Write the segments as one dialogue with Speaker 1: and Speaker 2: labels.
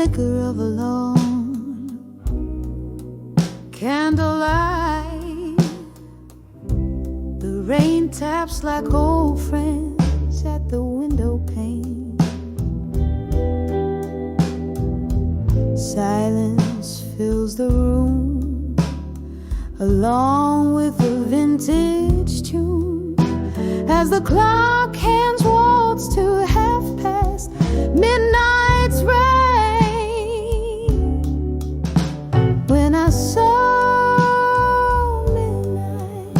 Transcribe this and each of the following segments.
Speaker 1: flicker of a lone candlelight. The rain taps like old friends at the window pane. Silence fills the room along with a vintage tune as the clock hands waltz to half past midnight's rain. When I saw midnight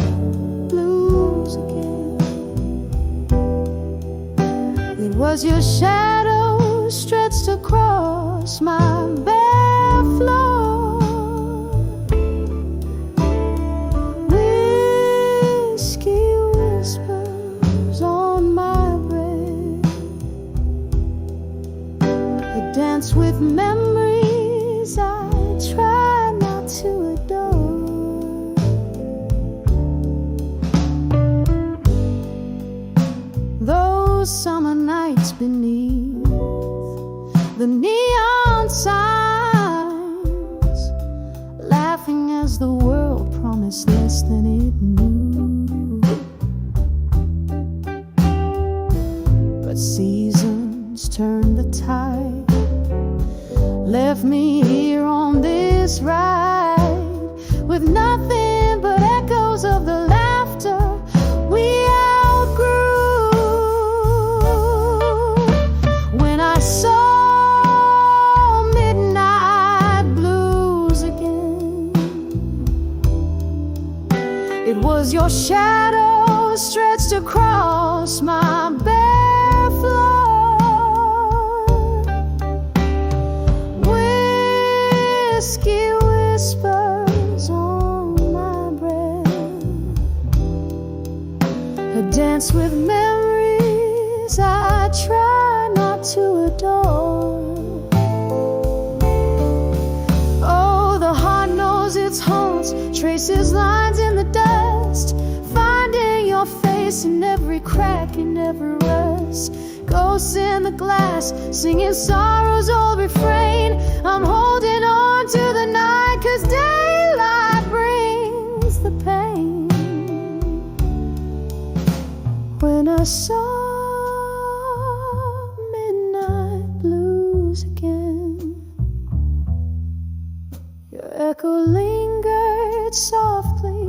Speaker 1: blues again, it was your shadow stretched across my bare floor. With memories I try not to adore. Those summer nights beneath the neon signs, laughing as the world promised less than it knew. But seasons turn the tide, left me here on this ride with nothing but echoes of the laughter we outgrew. When I saw midnight blues again, it was your shadow stretched across my bare floor. Whiskey whispers on my breath, a dance with memories I try not to adore. Oh, the heart knows its haunts, traces lines in the dust, finding your face in every crack, in every rust. Ghosts in the glass, singing sorrow's old refrain. I'm holding on to the night, 'cause daylight brings the pain. When I saw midnight blues again, your echo lingered softly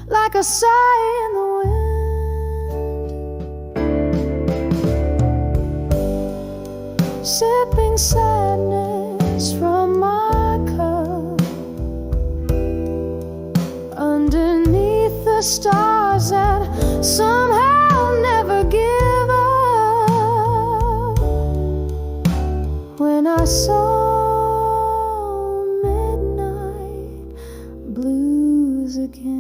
Speaker 1: like a sigh in the wind. Sipping sadness from my cup underneath the stars that somehow never give up. When I saw midnight blues again.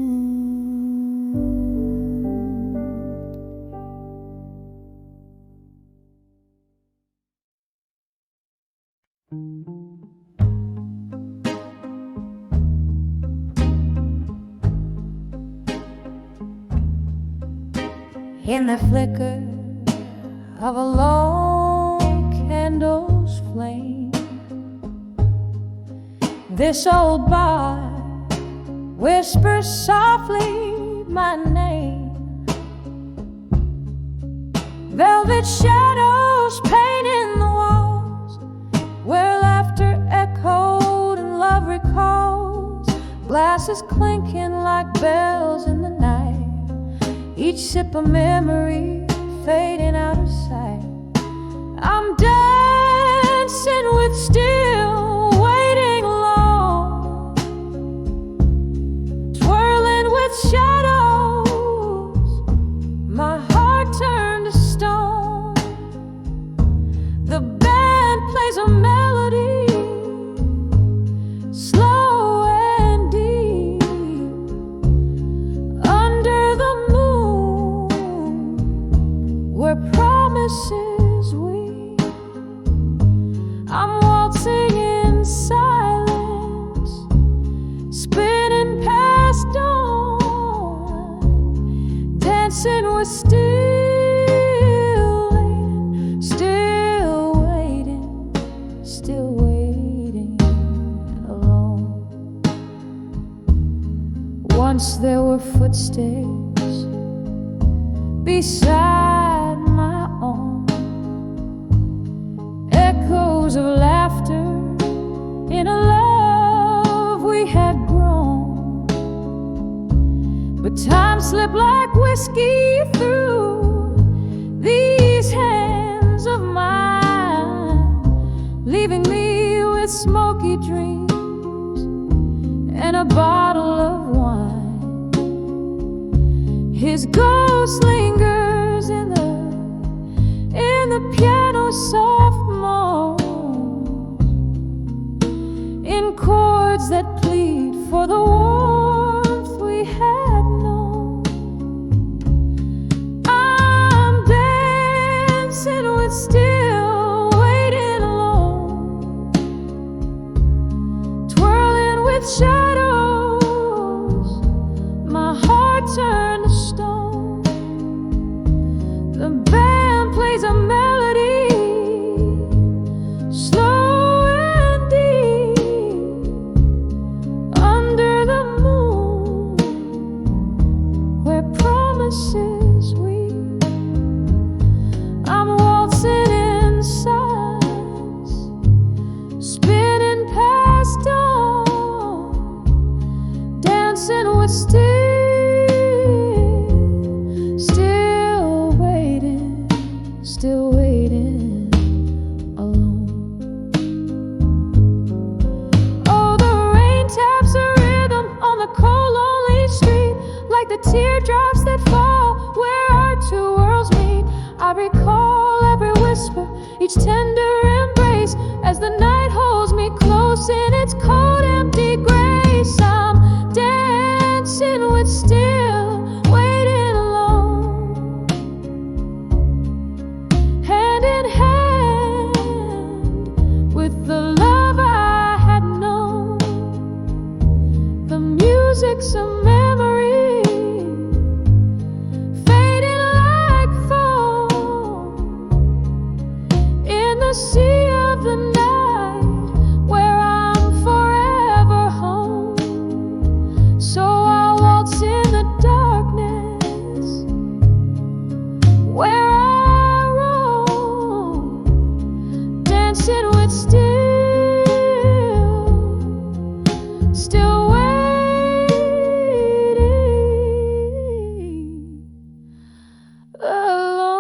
Speaker 2: In the flicker of a lone candle's flame, this old bar whispers softly my name. Velvet shadows painting the walls where laughter echoed and love recalls, glasses clinking like bells in the night, each sip a memory fading out of sight. I'm dancing with still waiting long, twirling with shadows, my heart turned to stone. The band plays a melody, slow and deep, under the moon, where promises weep. I'm waltzing in silence, spinning past dawn, dancing with still waiting, still waiting, still waiting. footsteps beside my own, echoes of laughter in a love we had grown. But time slipped like whiskey through these hands of mine, leaving me with smoky dreams and a bottle of wine. His ghost lingers in the piano soft moan, in chords that plead for the warmth we had known. I'm dancing with still waiting alone, twirling with shadows, my heart turned to stone. The band plays a melody, slow and deep, under the moon, where promises weep. I'm waltzing in silence, spinning past dawn, dancing with still waiting alone. Oh, the rain taps a rhythm on the cold, lonely street, like the teardrops that fall where our two worlds meet. I recall every whisper, each tender embrace, as the night holds me close in its cold, empty grace. I'm dancing with still waiting alone, hand in hand with the love I had known. The music's a memory, fading like foam in the sea of the night, where I'm forever home. So I'll waltz in the darkness, where I roam, dancing with still waiting alone.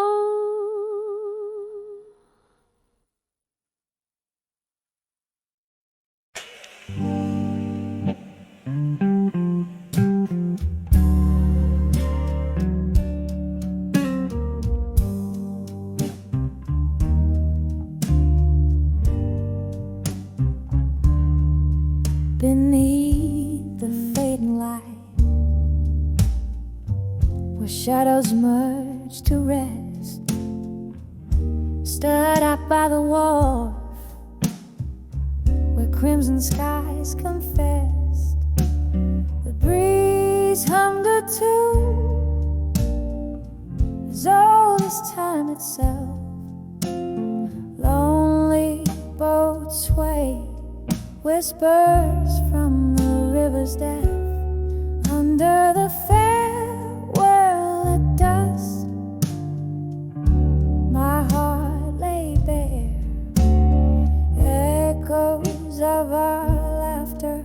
Speaker 2: Beneath the fading light, where shadows merge to rest, stood up by the wharf, where crimson skies confessed. The breeze hummed a tune as old as time itself. Lonely boats sway, whispers from the river's depth, under the farewell at dusk. My heart lay bare, echoes of our laughter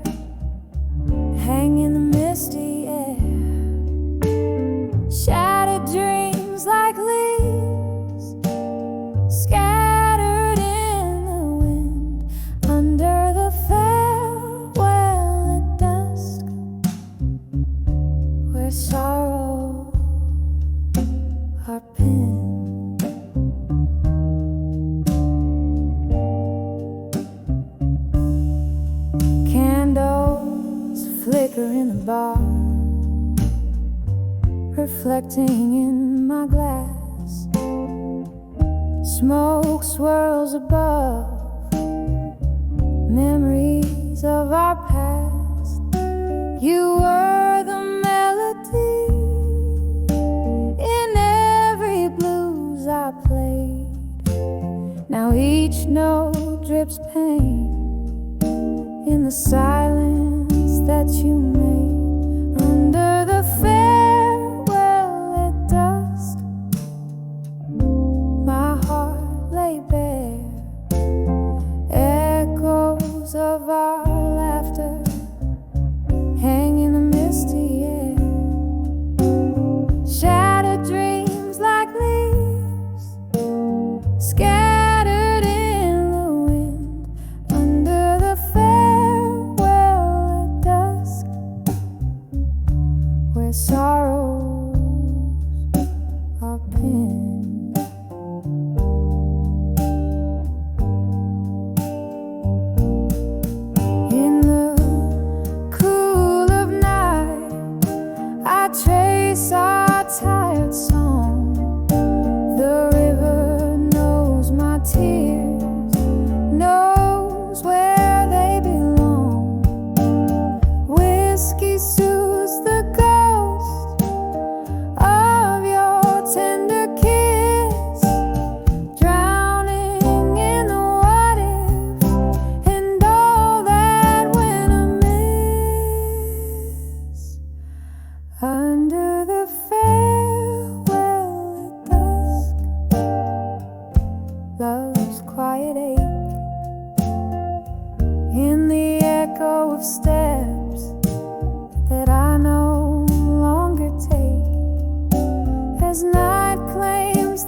Speaker 2: hang in the misty air. Shattered dreams like leaves scattered in the wind, under the farewell at dusk, where sorrow are pinned. Candles flicker in the bar, reflecting in my glass. Smoke swirls above, memories of our past. You were the melody in every blues I played. Now each note drips pain in the silence that you made, under the fair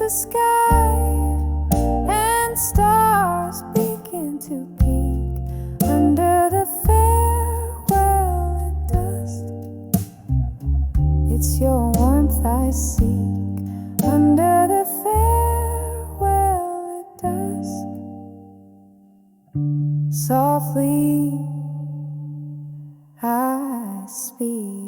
Speaker 1: the sky, and stars begin to peek under the farewell at dusk. It's your warmth I seek under the farewell at dusk. Softly I speak.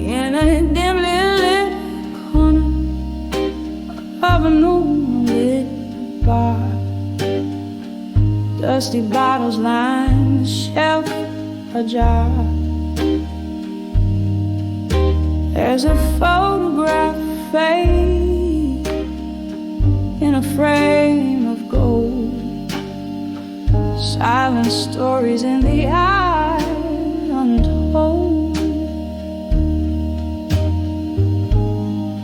Speaker 2: In a dimly lit corner of a moonlit bar, dusty bottles line the shelf ajar. There's a photograph fade in a frame of gold, silent stories in the eye untold.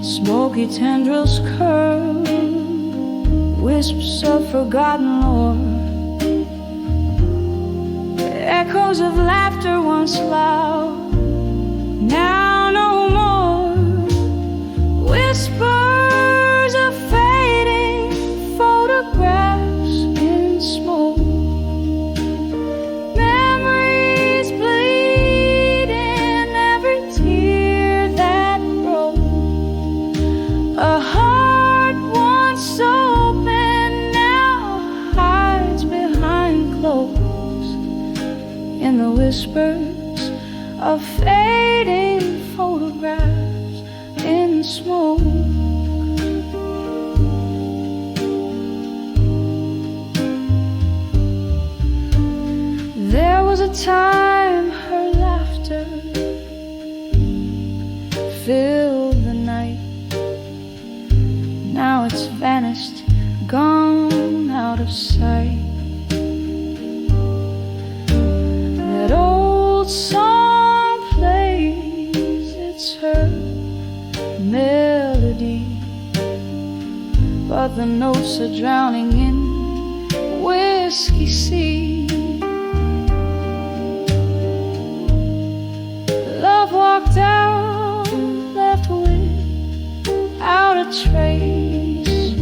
Speaker 2: Smoky tendrils curl, wisps of forgotten lore, echoes of laughter once loud, now no more. Whispers of fading photographs in smoke, memories bleed in every tear that broke. A heart once open now hides behind clothes in the whispers of fading photographs in smoke. There was a time her laughter filled the night. Now it's vanished, gone out of sight. That old song plays, it's her melody, but the notes are drowning in whiskey sea. Love walked out, left without a trace,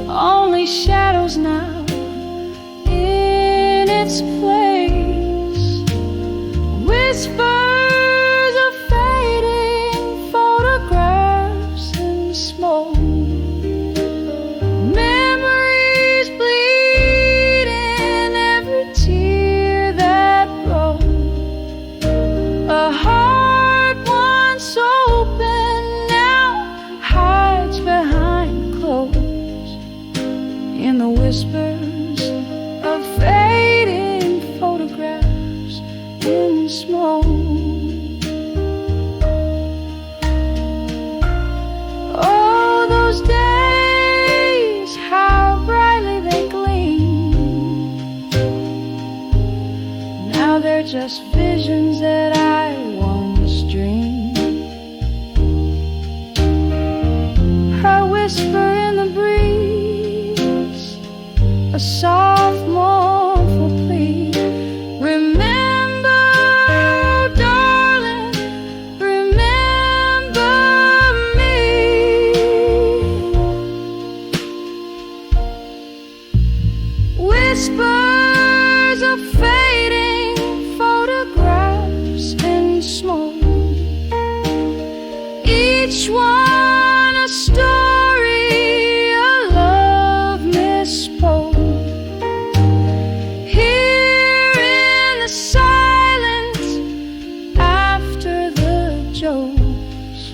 Speaker 2: only shadows now in its place. Whispers of fading photographs in smoke, memories bleed in every tear that broke. A heart once open now hides behind clothes in the whispers of fading photographs in smoke. Oh, those days, how brightly they gleam. Now they're just visions that I once dreamed. Her whisper in the breeze, a soft mournful plea. Remember, darling, remember me. Whispers of fading photographs in smoke, each one a story, a love misspoke. Here in the silence after the jokes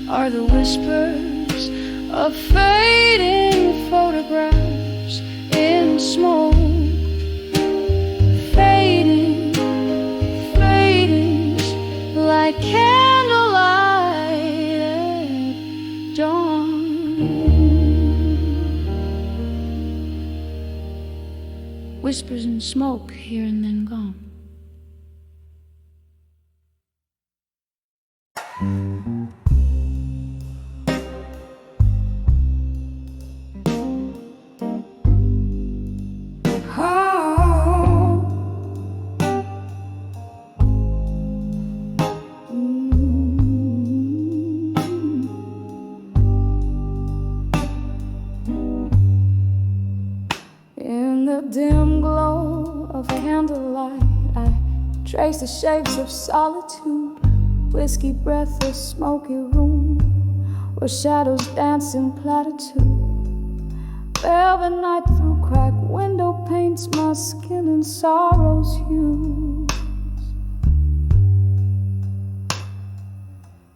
Speaker 2: are the whispers of fading photographs in smoke. Fading, fading like candlelight at dawn. Whispers and smoke here and then gone.
Speaker 1: In the dim glow of candlelight, I trace the shapes of solitude, whiskey breath, a smoky room where shadows dance in platitude. Velvet night through cracked window paints my skin in sorrow's hues.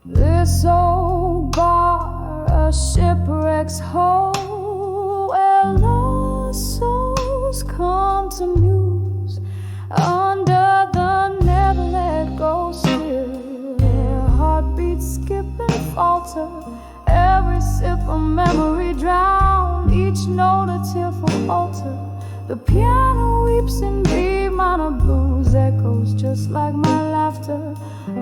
Speaker 1: This old bar, a shipwreck's hole where lost souls come to muse under the never let go still. Heartbeats skip and falter, every sip a memory drowned, each note a tearful altar. The piano weeps in B minor blues, echoes just like my laughter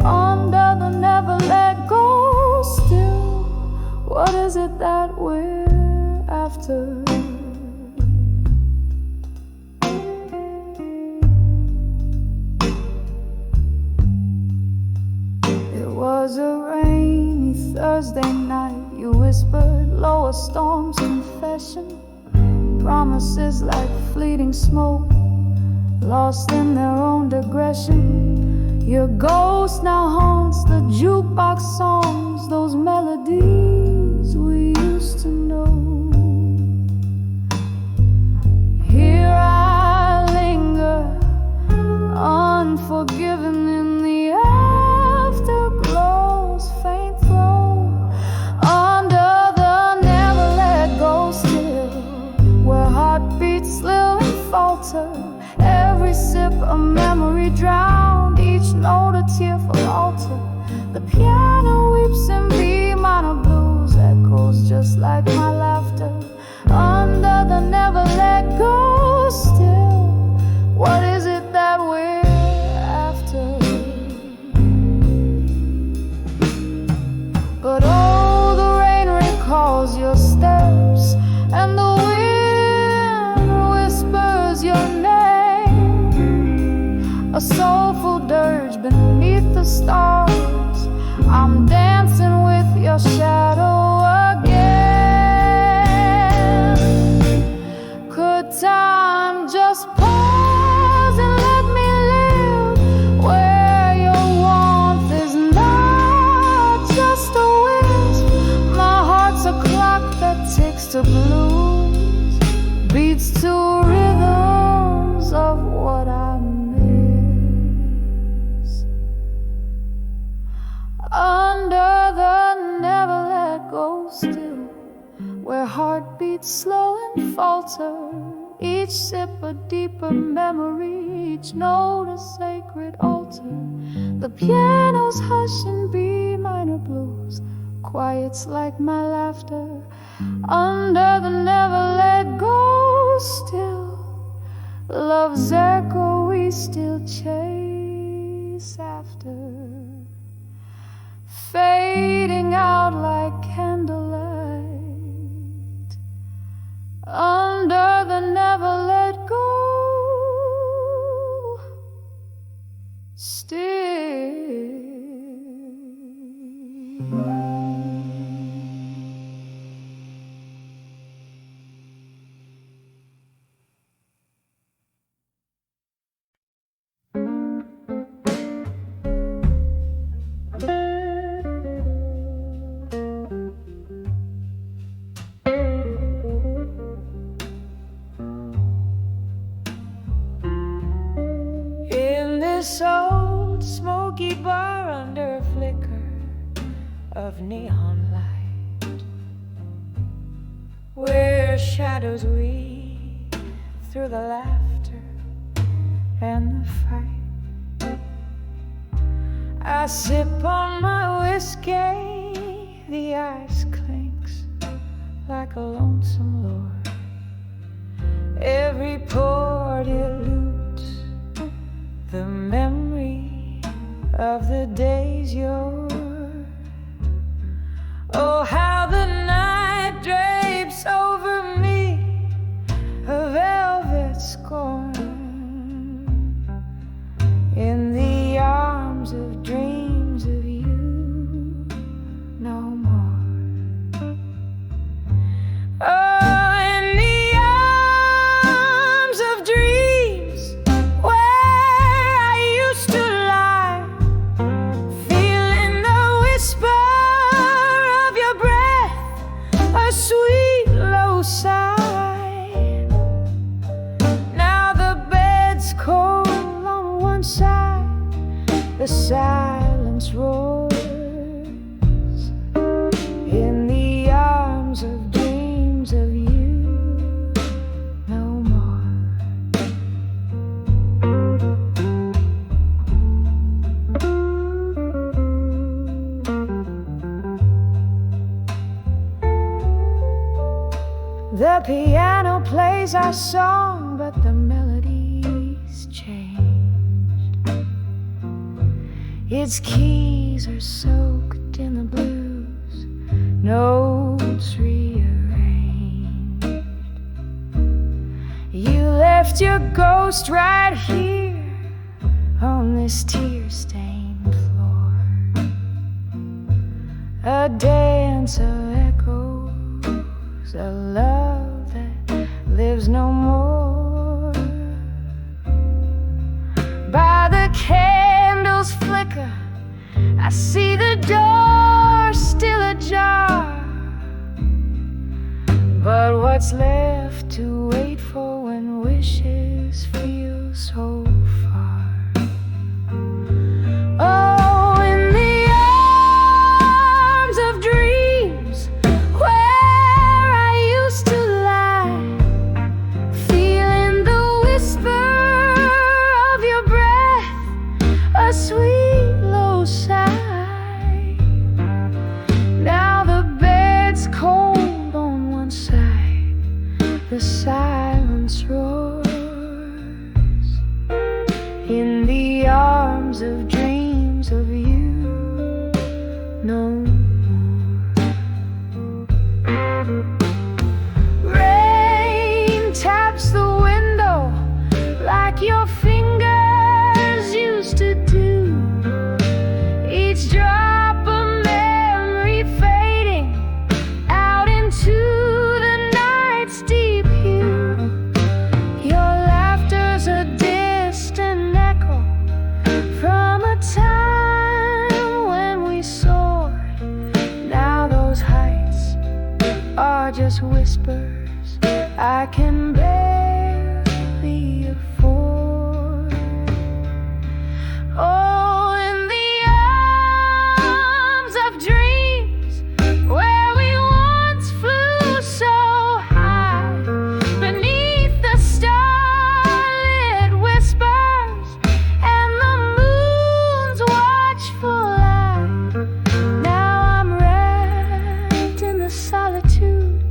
Speaker 1: under the never let go still. What is it that we're after? It was a rainy Thursday night. You whispered lower storms, confession, promises like fleeting smoke, lost in their own digression. Your ghost now haunts the jukebox songs, those melodies we used to know. Here I linger, unforgiven in the afterglow's faint throe, under the never let go still, where heartbeats slow and falter, every sip a memory drowned, each note a tearful altar. The piano weeps in B minor blues, echoes just like my laughter under the never let go still. What is it that we're after? But oh, the rain recalls your steps, and the wind whispers your name, a soulful dirge beneath the stars. I'm dancing with your shadow again. Could time just pause and let me live where your warmth is not just a wisp? My heart's a clock that ticks to blues, beats to rhythms of what I miss. Under the never let go still, where heartbeats slow and falter, each sip a deeper memory, each note a sacred altar. The piano's hush in B minor blues, quiets like my laughter under the never let go still. Love's echo we still chase after, fading out like candlelight under the never let go still. This old smoky bar under a flicker of neon light, where shadows weave through the laughter and the fight. I sip on my whiskey, the ice clinks like a lonesome lord. Every port eludes the memory of the days you're silence roars in the arms of dreams of you no more. The piano plays our song, but the melody's changed. Its keys are soaked in the blues, notes rearranged. You left your ghost right here on this tear-stained floor, a dance of echoes, a love that lives no more. By the candles flicker, I see the door still ajar, but what's left to wait for when wishes feel so far? Oh, in the arms of dreams where I used to lie, feeling the whisper of your breath, a sweet low sigh. Now the bed's cold on one side, the silence roars in the arms of dreams of you no more. Rain taps the window like your fingers used to do, each drop a memory fading out into the night's deep hue. Your laughter's a distant echo from a time when we soared. Now those heights are just whispers I can barely afford. Oh, in the arms of dreams where we once flew so high, beneath the starlit whispers and the moon's watchful eye. Now I'm wrapped in the solitude,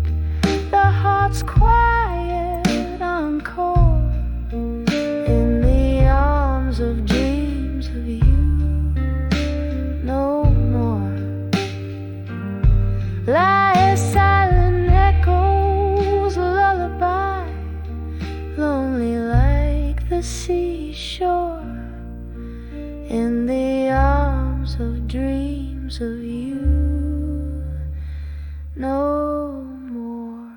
Speaker 1: the heart's quiet encore, in the arms of dreams of you no more. Lie silent echoes, lullaby, lonely like the seashore, in the arms of dreams of you no more.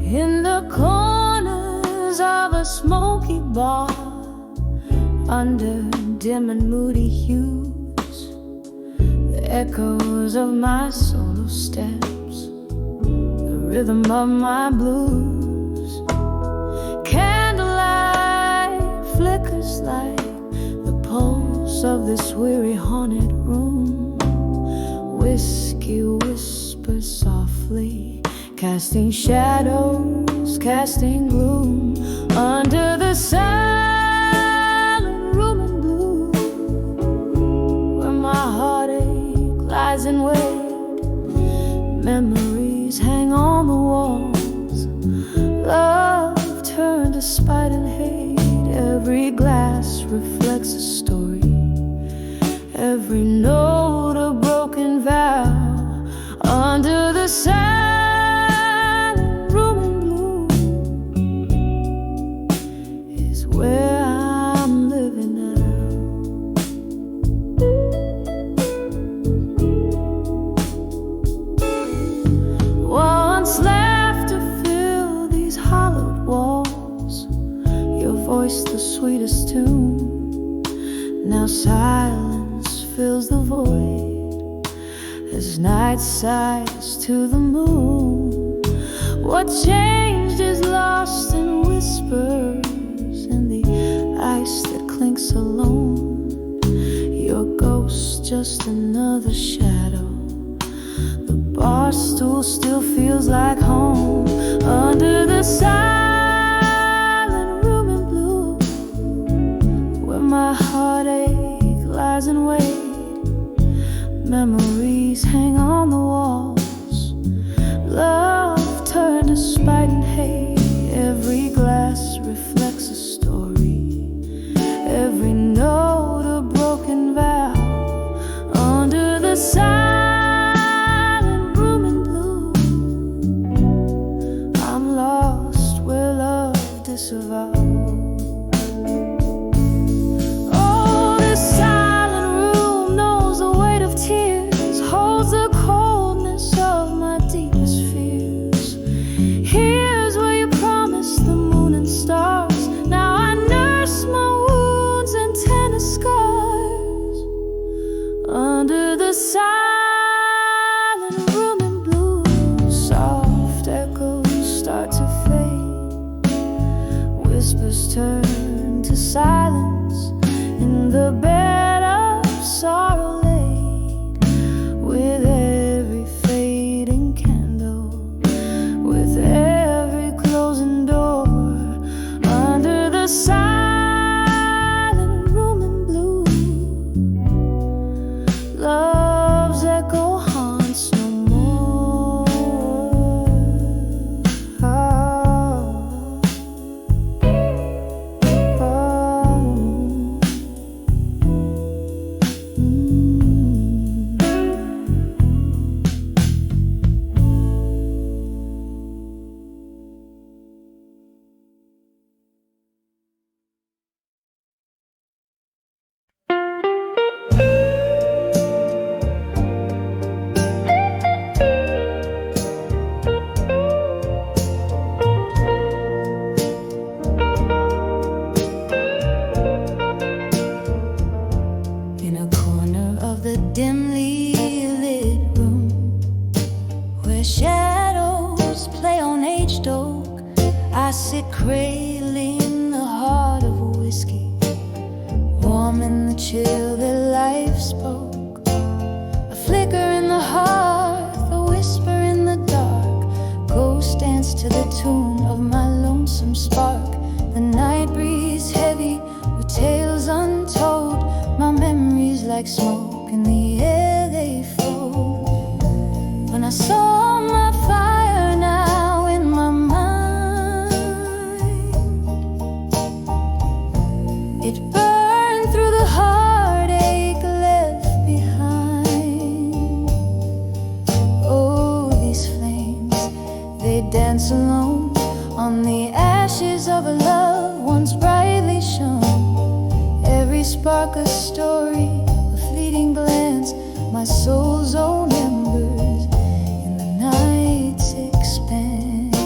Speaker 1: In the corners of a smoky bar, under dim and moody hues, the echoes of my solo steps, the rhythm of my blues. Candlelight flickers like the pulse of this weary haunted room. Whiskey whispers softly, casting shadows, casting gloom under the silent room in blue, where my heartache lies in wait. Memories hang on the walls, love turned to spite and hate. Every glass reflects a story, every note a broken vow. Under the silent room in blue is where I'm living now. Once laughter filled these hollowed walls, sweetest tune. Now silence fills the void as night sighs to the moon. What changed is lost in whispers and the ice that clinks alone. Your ghost just another shadow. The bar stool still feels like home under the silent room in blue, where my heartache lies in wait. Memories hang on the walls. Love turned to spite and hate. Every glass reflects a story. Every note a broken vow. Under the silent room in blue, I'm lost where love disavowed. Oh, this silent room knows the weight of tears, holds the coldness of my deepest fears. Here's where you promised the moon and stars. Now I nurse my wounds and tender scars. Under the silent room in blue, soft echoes start to fade. Whispers turn to silence in the bed of sorrow laid. With every fading candle, with every closing door. Under the silent room in blue, love's echo haunts no more. Oh, oh, in a corner of the dimly lit room, where shadows play on aged oak, I sit cradling the heart of a whiskey, warm in the chill that life spoke. A flicker in the hearth, a whisper in the dark, ghost dance to the tune of my lonesome spark. The night breeze heavy with tales untold, my memories like smoke in the air they float. When I saw my fire now in my mind, it burned through the heartache left behind. Oh, these flames, they dance alone on the ashes of a love once brightly shone. Every spark a story, a fleeting glance, my soul's own embers in the night's expanse.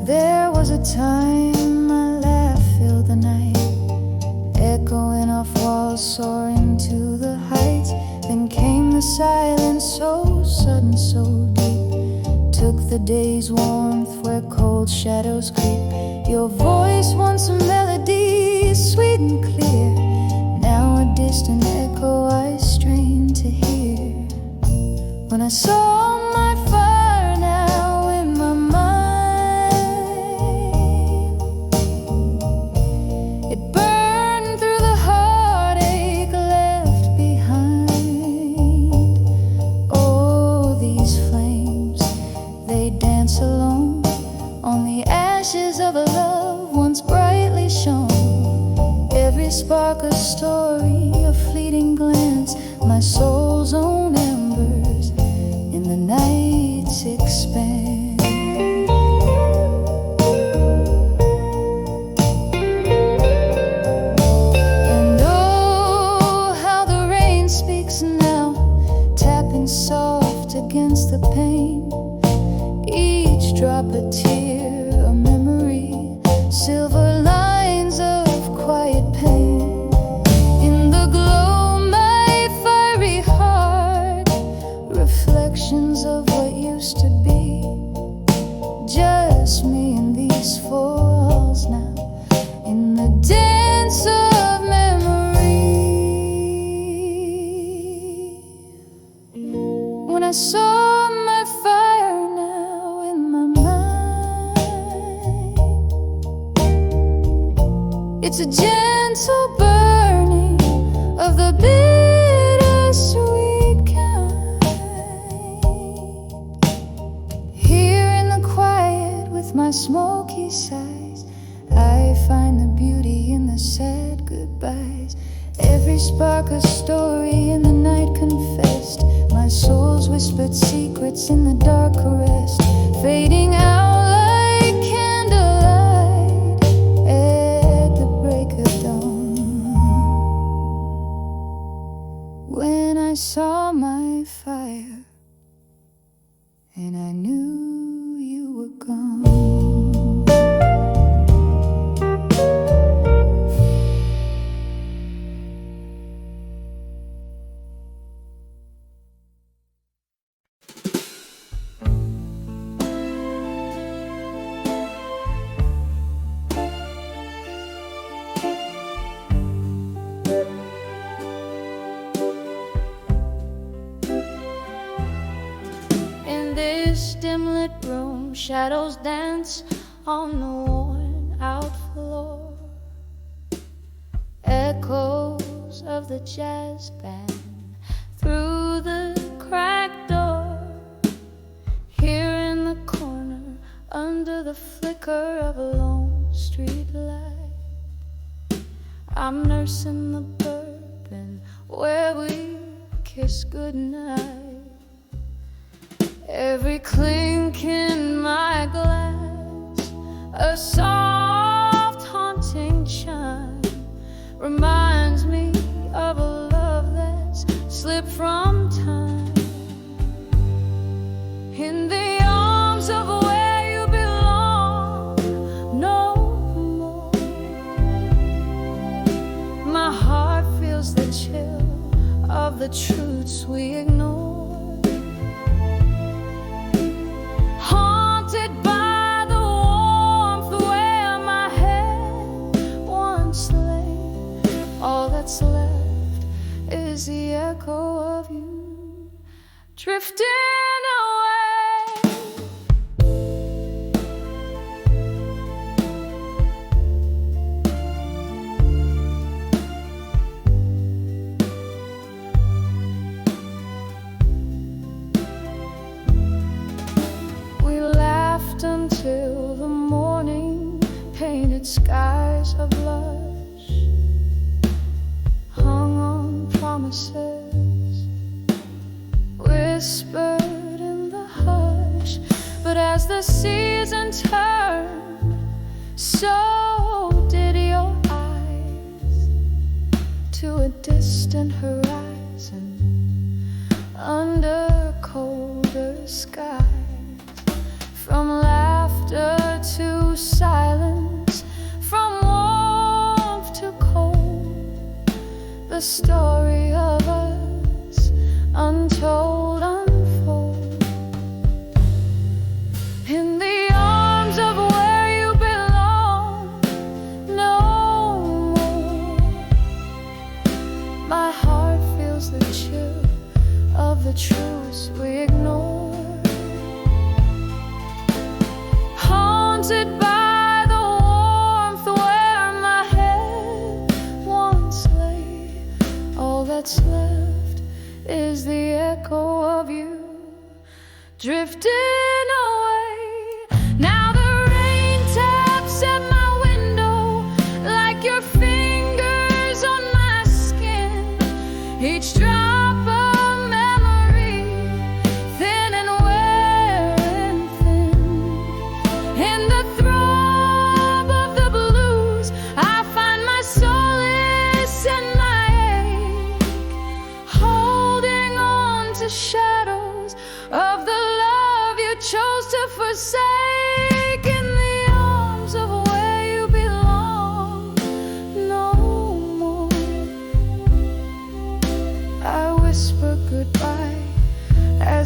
Speaker 1: There was a time my laugh filled the night, echoing off walls, soaring to the heights. Then came the silence, so sudden, so deep, took the day's warmth where cold shadows creep. Your voice once a melody, sweet and clear, now a distant echo I strain to hear. When I saw my fire now in my mind, it burned through the heartache left behind. Oh, these flames, they dance alone on the ashes of a love once brightly shone. Every spark a story, a fleeting glance, my soul's own embers in the night's expanse. And oh, how the rain speaks now, tapping soft against the pane. drop a tear, a memory, silver lines of quiet pain. In the glow, my fiery heart, reflections of what used to be. Just me and these four walls now, in the dance of memory. When I saw my fire now in my mind, it's a gentle burning of the bittersweet kind. Here in the quiet with my smoky sighs, I find the beauty in the sad goodbyes. Every spark a story in the night confessed. My soul's whispered secrets in the dark caressed, fading out like candlelight at the break of dawn. When I saw my fire and I knew you were gone. In this dim-lit room, shadows dance on the worn-out floor. Echoes of the jazz band through the cracked door. Here in the corner, under the flicker of a lone street light, I'm nursing the bourbon where we kiss goodnight. Every clink in my glass, a soft haunting chime, reminds me of a love that's slipped from time. In the arms of where you belong, no more. My heart feels the chill of the truths we ignore. Haunted by the warmth where my head once lay. All that's left is the echo of you drifting away. We laughed until the morning painted skies of blush, hung on promises, whispered in the hush. But as the season turned, so did your eyes to a distant horizon under colder skies. From laughter to silence, from warmth to cold, the story of us untold unfold. In the arms of where you belong, no more. My heart feels the chill of the truths we ignore. Haunted by the warmth where my head once lay. All that's left is the echo of you drifting away. Now the rain taps at my window like your fingers on my skin. Each drop of memory, thin and wearing thin. In the throes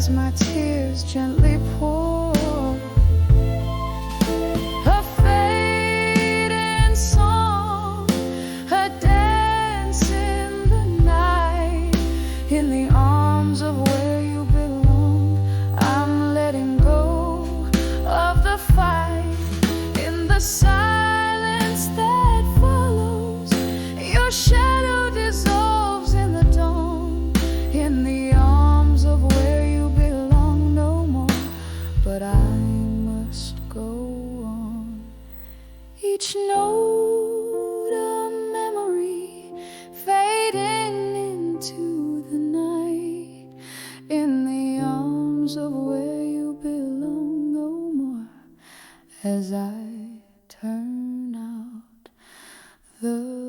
Speaker 1: as my tears gently pour. A fading song, a dance in the night, in the arms of where you belong. I'm letting go of the fight, in the silence that follows. Your shadow dissolves in the dawn, in the arms of where you belong. No more, but I must go on. Each note a memory fading into the night, in the arms of where you belong. No more, as I turn out the light.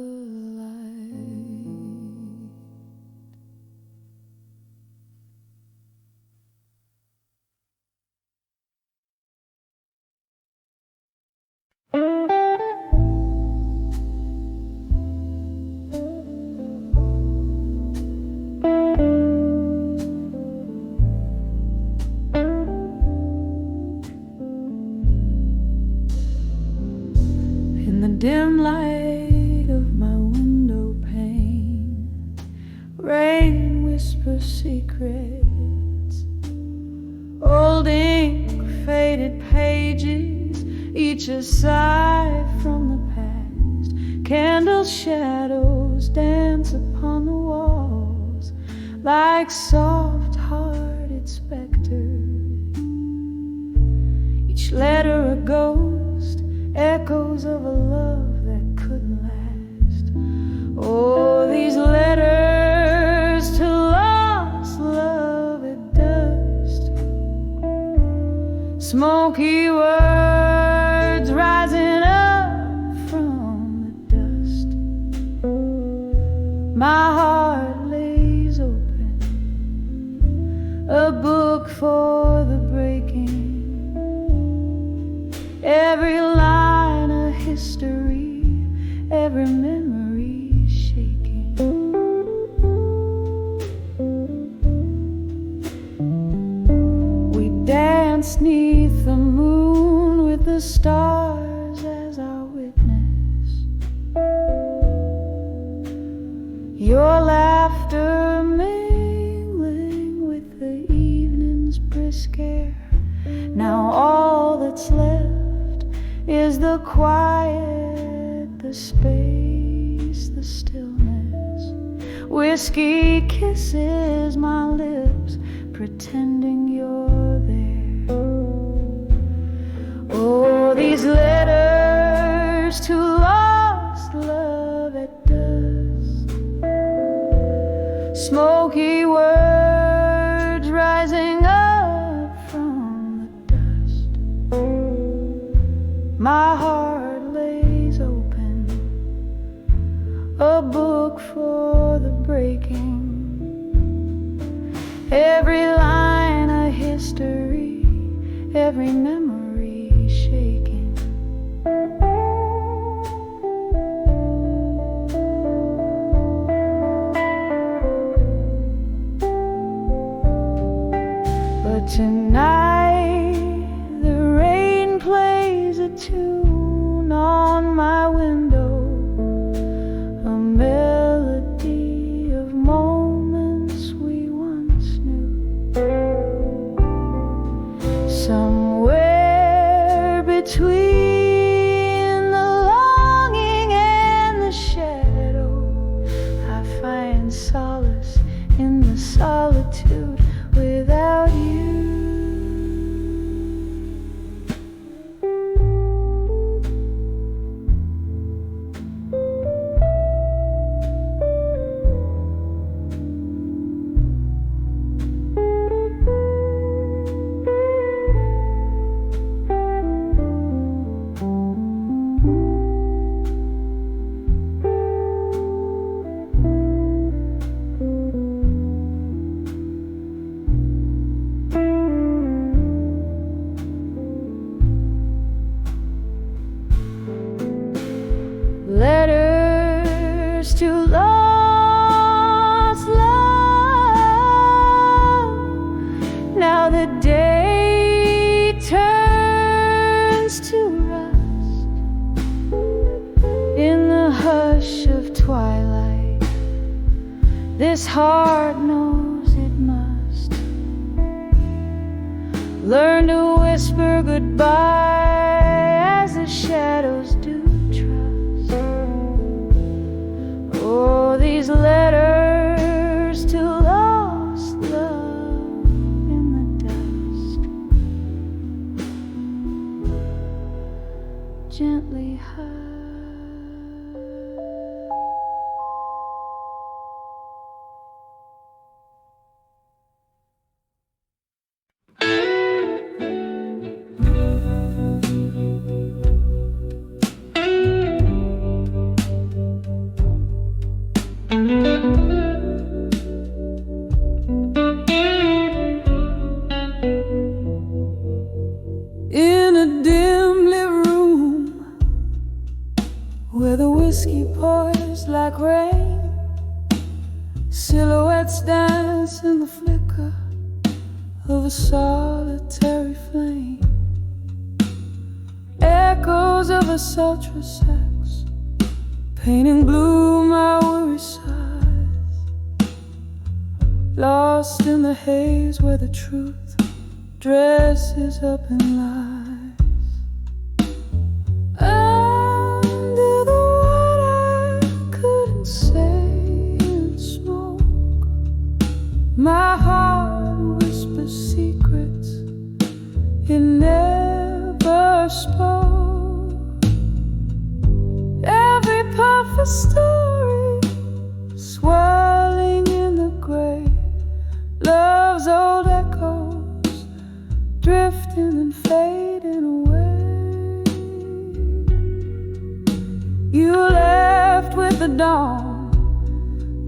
Speaker 1: In the dim light of my window pane, rain whispers secrets. Old ink, faded pages, each a sigh from the past. Candle shadows dance upon the walls like soft-hearted specters. Each letter a ghost, echoes of a love that couldn't last. Oh, these letters to lost love at dust. Smoky words rising up from the dust. My heart lays open, a book for the breaking. Every line a history, every memory shaking. We dance 'neath the moon with the stars as our witness. Your laughter mingling with the evening's brisk air. Now all that's left is the quiet, the space, the stillness. Whiskey kisses my lips, pretending you're there. Oh, these letters to lost love at dusk. Smoky words rising up from the dust. My heart lays open, a book for the breaking. Every line a history, every memory shaking. But tonight the rain plays a tune on my window, a melody of moments we once knew. Somewhere between the longing and the shadow, I find solace in the solitude without you. heart knows it must learn to whisper goodbye as the shadows do trust. Oh, these letters to lost love in the dust, gently hide. In a dim lit room where the whiskey pours like rain, silhouettes dance in the flicker of a solitary flame, echoes of a sultry sex painting blue my weary sighs, lost in the haze where the truth dresses up in lies. Under the what I couldn't say in smoke, my heart whispers secrets it never spoke. Every puff a story swirling in the gray, love's old echoes drifting and fading away. You left with the dawn,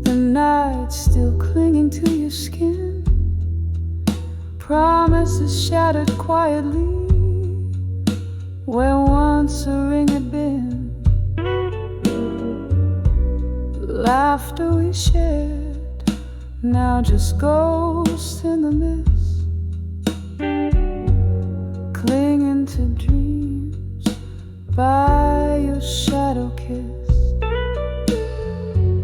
Speaker 1: the night still clinging to your skin, promises shattered quietly where once a ring had been. Laughter we shared, now just ghosts in the mist, clinging to dreams by your shadow kiss.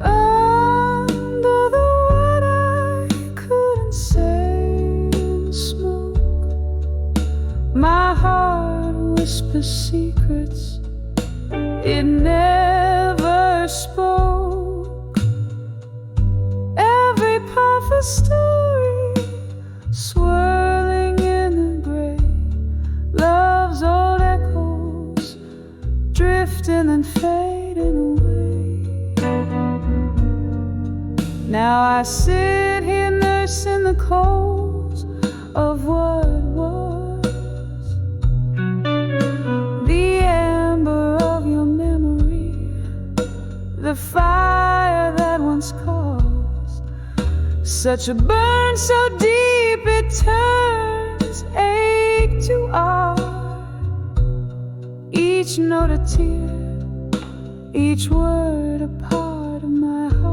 Speaker 1: Under the what I couldn't say in smoke, my heart whispers secrets it never spoke. Every puff a story swirling in the gray, love's old echoes drifting and fading away. Now I sit here nursing the coals of what was, the amber of your memory, the fire that once caused such a burn so deep it turns ache to art. Each note a tear, each word a part of my heart.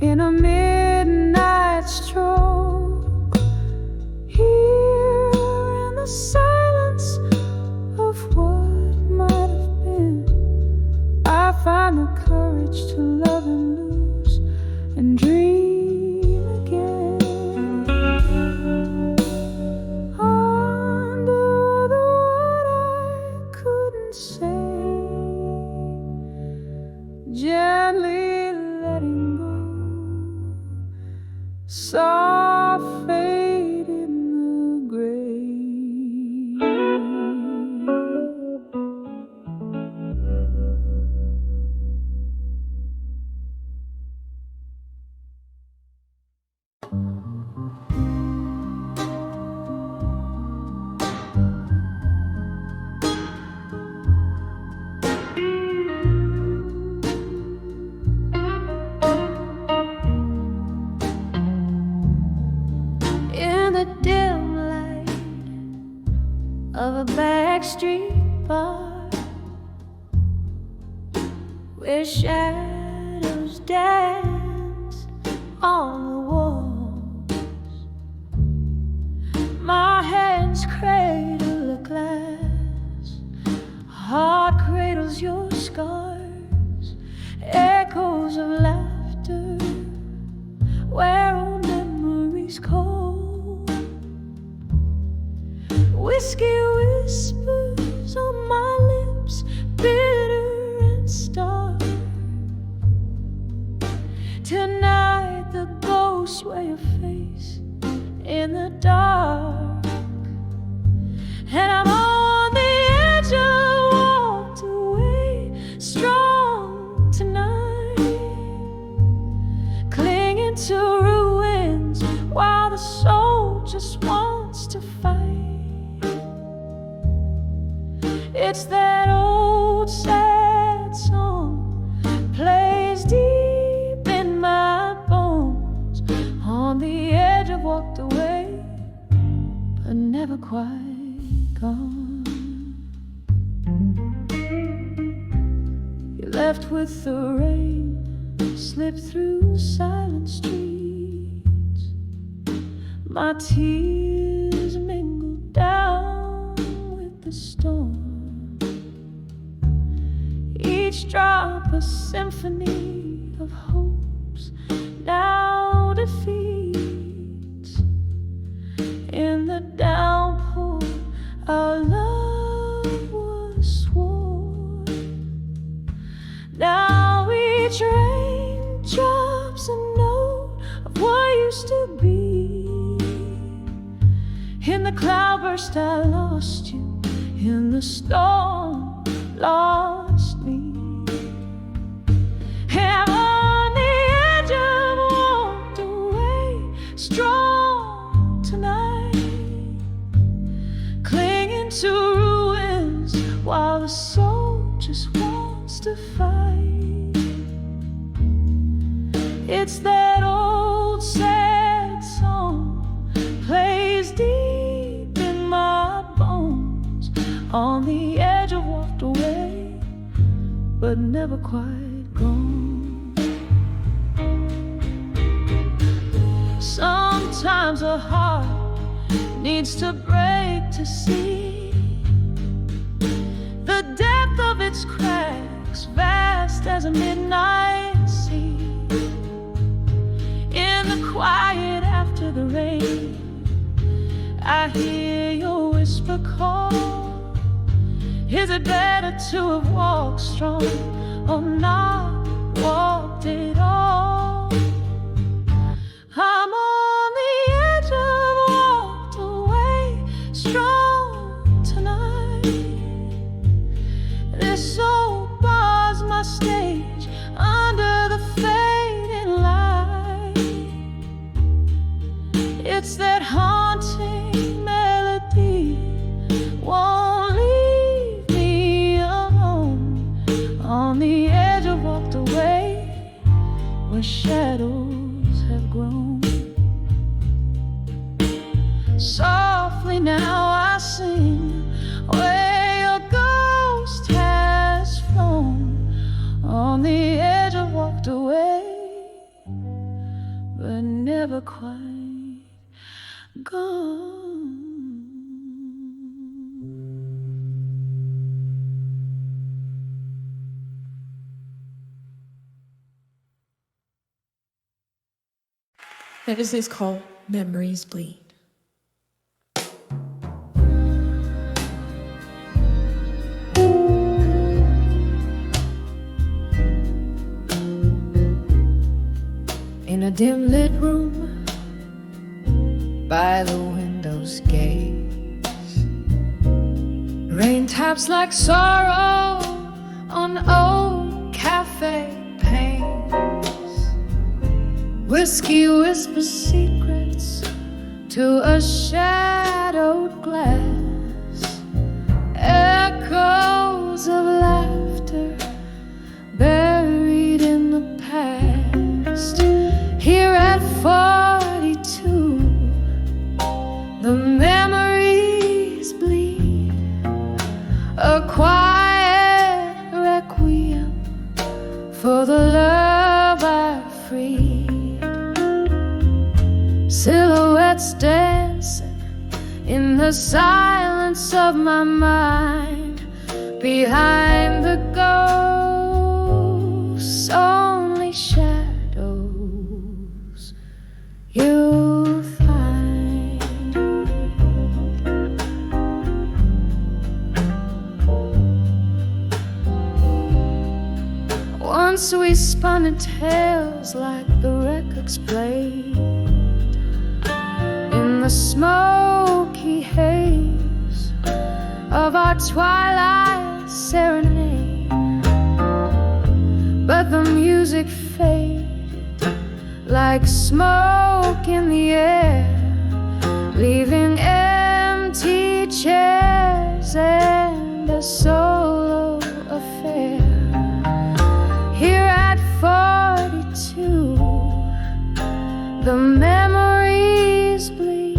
Speaker 1: In a midnight stroke, here in the silence of what might have been, I find the courage to love and lose and dream again. Under the what I couldn't say, gently letting go, soft fade in the grave. of a backstreet bar where shadows dance on the walls. My hands cradle a glass, heart cradles your scars, echoes of laughter where old memories cold. Whiskey whispers on my lips, bitter and stark. Tonight the ghosts wear your face in the dark, and I'm on the edge of walked away, strong tonight, clinging to ruins while the soul just wants to fight. It's that old sad song plays deep in my bones. On the edge I've walked away, but never quite gone. You're left with the rain, slip through silent streets. My tears mingle down with the storm. Each drop a symphony of hopes now defeats. In the downpour our love was sworn. Now each rain drops a note of what used to be. In the cloudburst I lost you, in the storm lost me. And on the edge I've walked away, strong tonight, clinging to ruins while the soul just wants to fight. It's that old sad song plays deep in my bones. On the edge I've walked away, but never quite gone. Sometimes a heart needs to break to see the depth of its cracks, vast as a midnight sea. In the quiet after the rain, I hear your whisper call. Is it better to have walked strong or not walked at all? I'm on the edge of walked away, strong tonight. This soul bars my stage under the fading light. It's that haunting melody won't leave me alone. On the edge I walked away, where shadows have grown. Softly now I sing where your ghost has flown. On the edge I walked away, but never quite gone.
Speaker 3: This is called Memories Bleed.
Speaker 1: In a dim lit room by the window's gaze, rain taps like sorrow on old cafe panes. Whiskey whispers secrets to a shadowed glass. Echoes of laughter buried in the past. Here at 42, the memories bleed. the silence of my mind, behind the ghosts, only shadows you'll find. Once we spun in tales like the records played in the smoky haze of our twilight serenade, but the music faded like smoke in the air, leaving empty chairs and a solo affair. Here at 42, the memories bleed,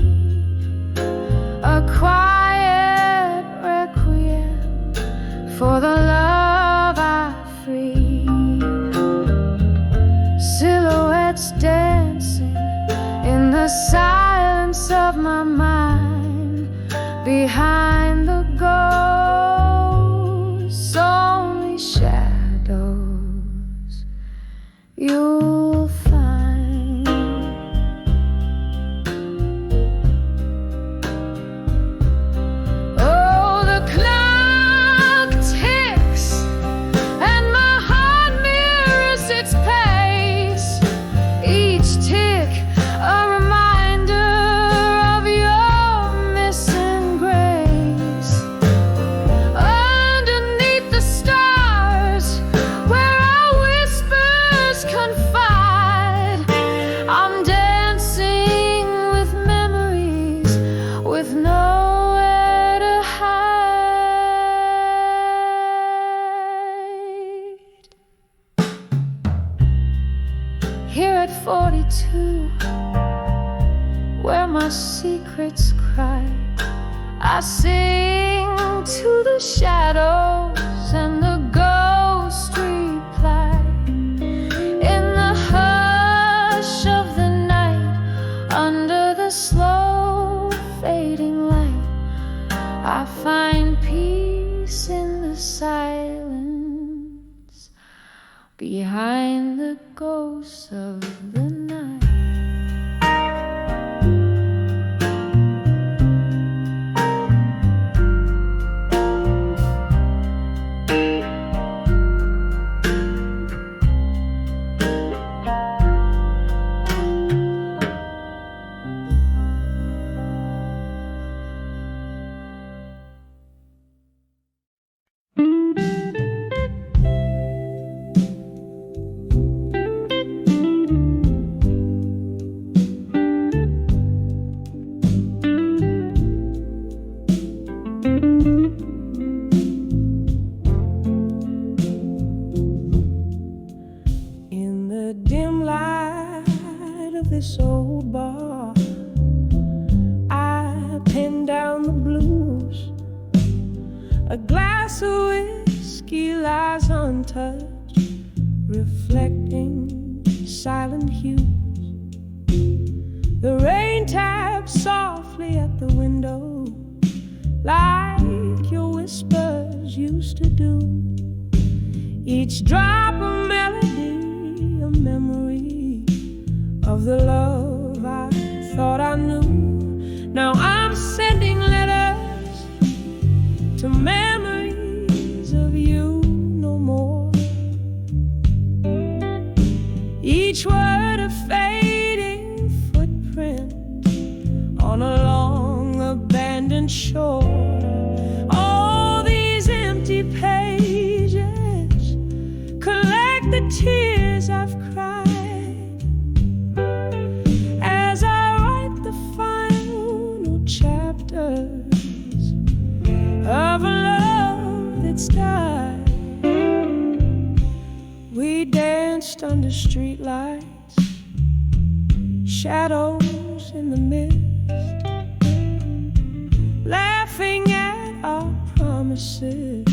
Speaker 1: a quiet requiem for the love I freed. Silhouettes dancing in the silence of my mind, behind the ghosts, only shadows you'll find. Oh, the clock ticks and my heart mirrors its pace, each tick a reminder of your missing grace. Underneath the stars where our whispers confide, I'm dancing with memories with nowhere to hide. Here at 42, where my secrets cry, I sing to the shadows and the ghosts reply. In the hush of the night, under the slow fading light, I find peace in the silence, behind the ghosts of the night.
Speaker 4: In the dim light of this old bar, I pen down the blues. A glass of whiskey lies untouched, reflecting silent hues. The rain taps softly at the window, like your whispers used to do. Each drop a melody, a memory of the love I thought I knew. Now I'm sending letters to memories of you no more. Each word a fading footprint on a long abandoned shore. All these empty pages collect the tears I've cried as I write the final chapters of a love that's died. We danced under streetlights, shadows in the mist, laughing at our promises,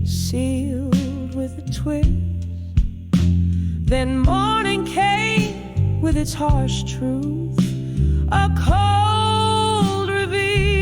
Speaker 4: sealed with a twist. Then morning came with its harsh truth, a cold reveal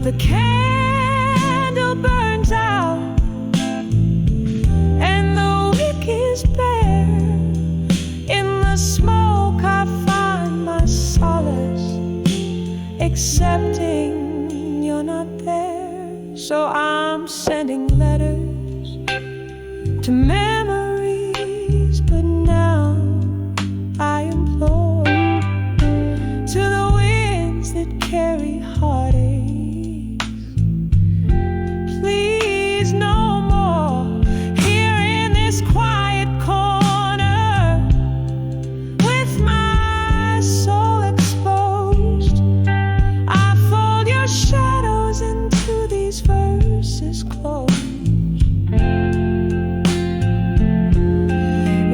Speaker 4: but the candle burns out, and the wick is bare. In the smoke I find my solace, accepting you're not there. So I'm sending letters to memories, but now I implore to the winds that carry heartaches, please no more. Here in this quiet corner, with my soul exposed, I fold your shadows into these verses closed.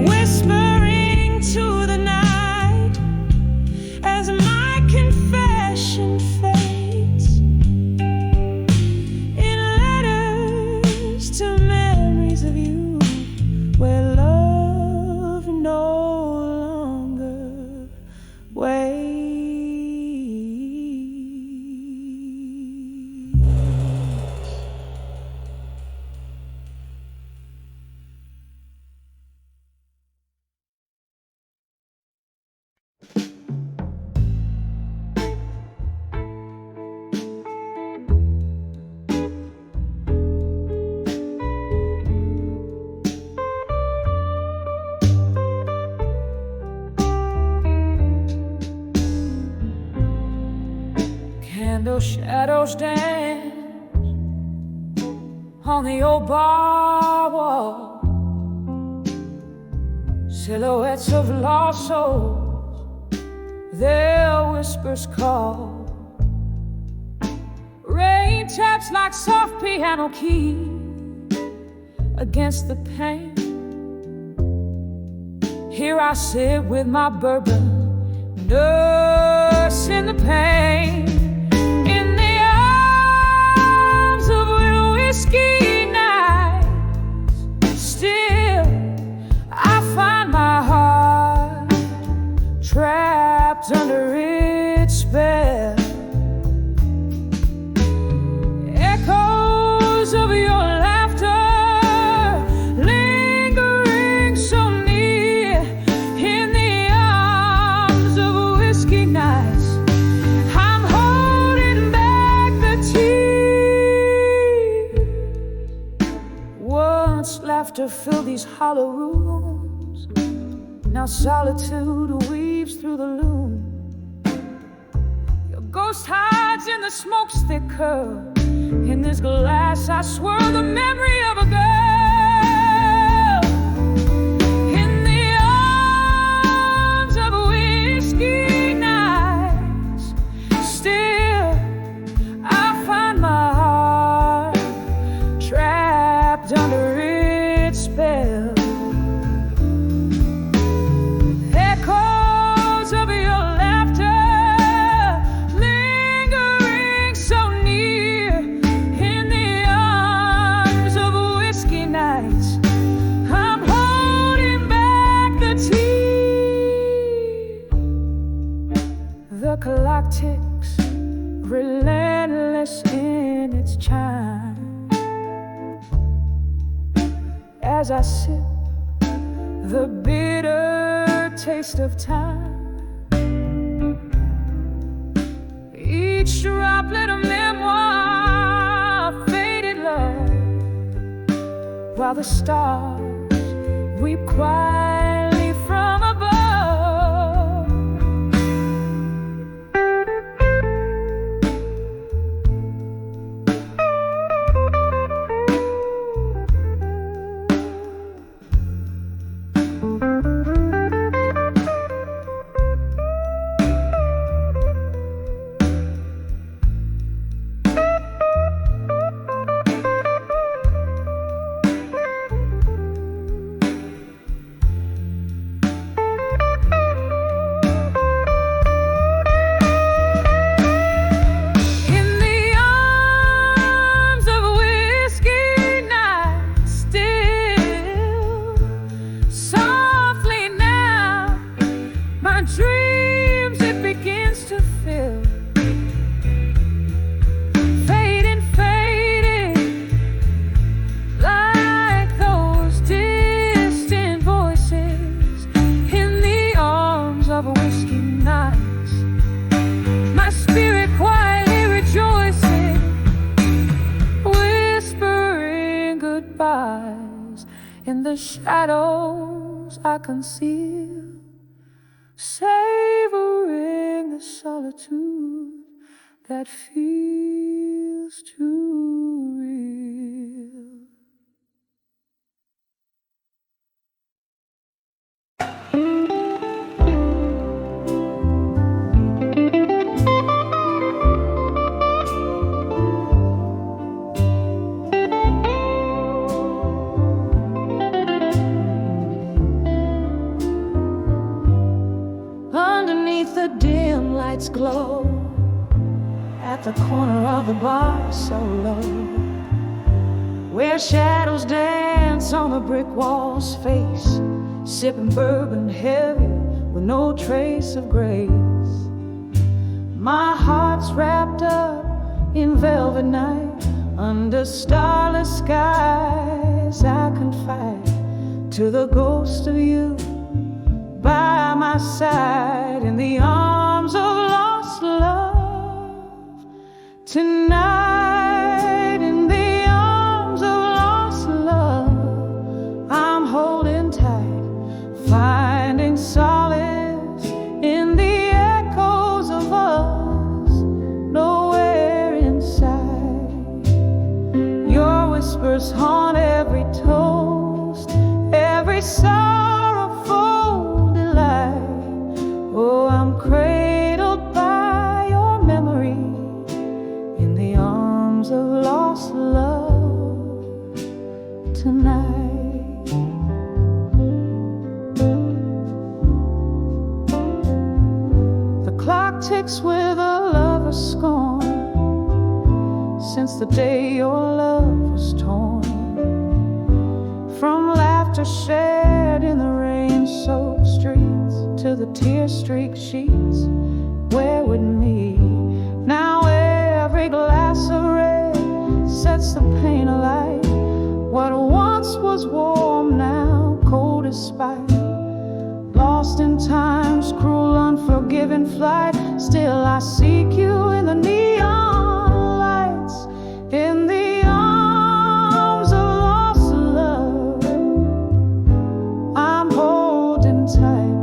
Speaker 4: Whispering to the night as my confession fades, in letters to memories of you, where love no longer waits. Candle shadows dance on the old bar wall, silhouettes of lost souls, their whispers call. Rain taps like soft piano keys against the pane. Here I sit with my bourbon, nursing the pain. In the arms of whiskey nights, still I find my heart trapped under its spell. Echoes of your laughter lingering so near. In the arms of whiskey nights, I'm holding back the tears. Once laughter filled these hollow rooms, now solitude weaves through the loom. Your ghost hides in the smoke's thick curl. In this glass I swirl the memory of a girl. In the arms of whiskey nights, still I find my heart trapped under its spell. Echoes of your laughter lingering so near. In the arms of whiskey nights, I'm holding back the tears. The clock ticks, relentless in its chime, as I sip the bitter taste of time. Each droplet of memoir, faded love, while the stars weep quietly from above. dreams it begins to fill. Fade in the shadows I conceal, savoring the solitude that feels too real.
Speaker 1: Underneath the dim lights glow at the corner of the bar so low, where shadows dance on the brick wall's face, sipping bourbon heavy with no trace of grace. My heart's wrapped up in velvet night, under starless skies I confide to the ghost of you by my side, in the arms of lost love tonight. In the arms of lost love I'm holding tight, finding solace in the echoes of us, nowhere inside. Your whispers haunt every toast, every sorrowful delight. Oh, I'm cradled by your memory in the arms of lost love tonight. The clock ticks with a lover's scorn, since the day your love was torn from laughter shared in the rain-soaked streets to the tear-streaked sheets where with me. Now every glass of red sets the pain alight. What once was warm now cold as spite, lost in time's cruel unforgiving flight. Still I seek you in the neon lights, in the arms of lost love I'm holding tight,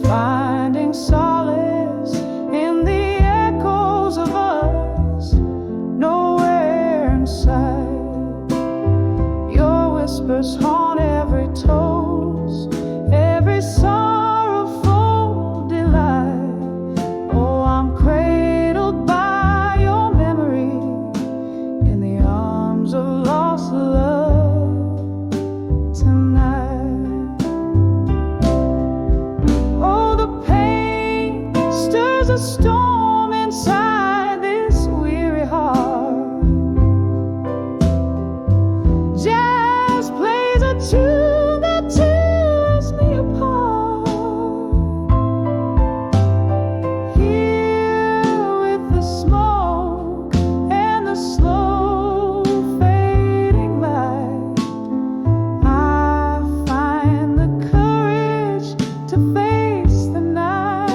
Speaker 1: finding solace in the echoes of us, nowhere inside. Your whispers haunt every toast, every sorrowful delight. Oh, I'm cradled by your memory in the arms of lost love tonight. Oh, the pain stirs a storm inside this weary heart. Jazz plays a tune that tears me apart. Here with the smoke and the slow fading light, I find the courage to face the night.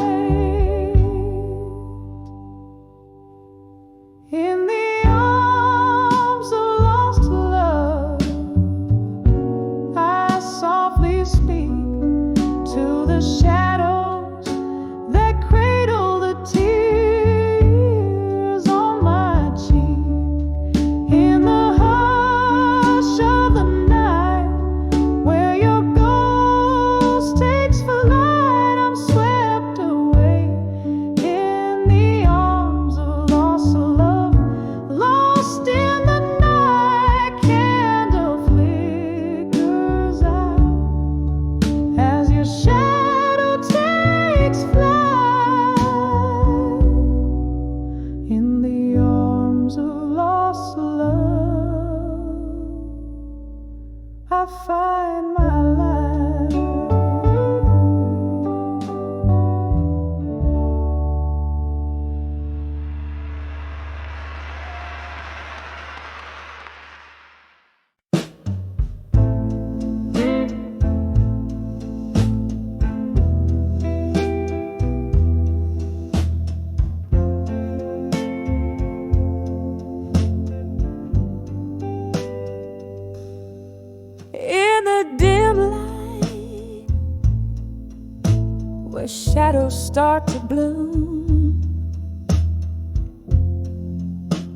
Speaker 4: shadows start to bloom.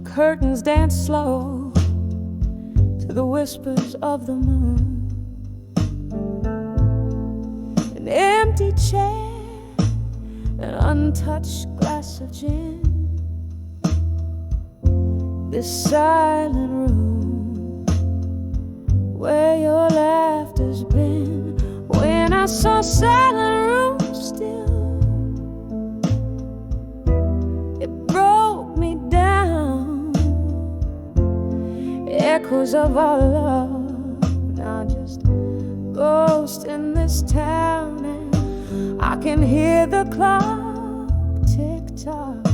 Speaker 4: Curtains dance slow to the whispers of the moon. An empty chair, an untouched glass of gin. This silent room where your laughter's been. When I saw silent room still, it broke me down. Echoes of our love, now just ghosts in this town. And I can hear the clock tick-tock,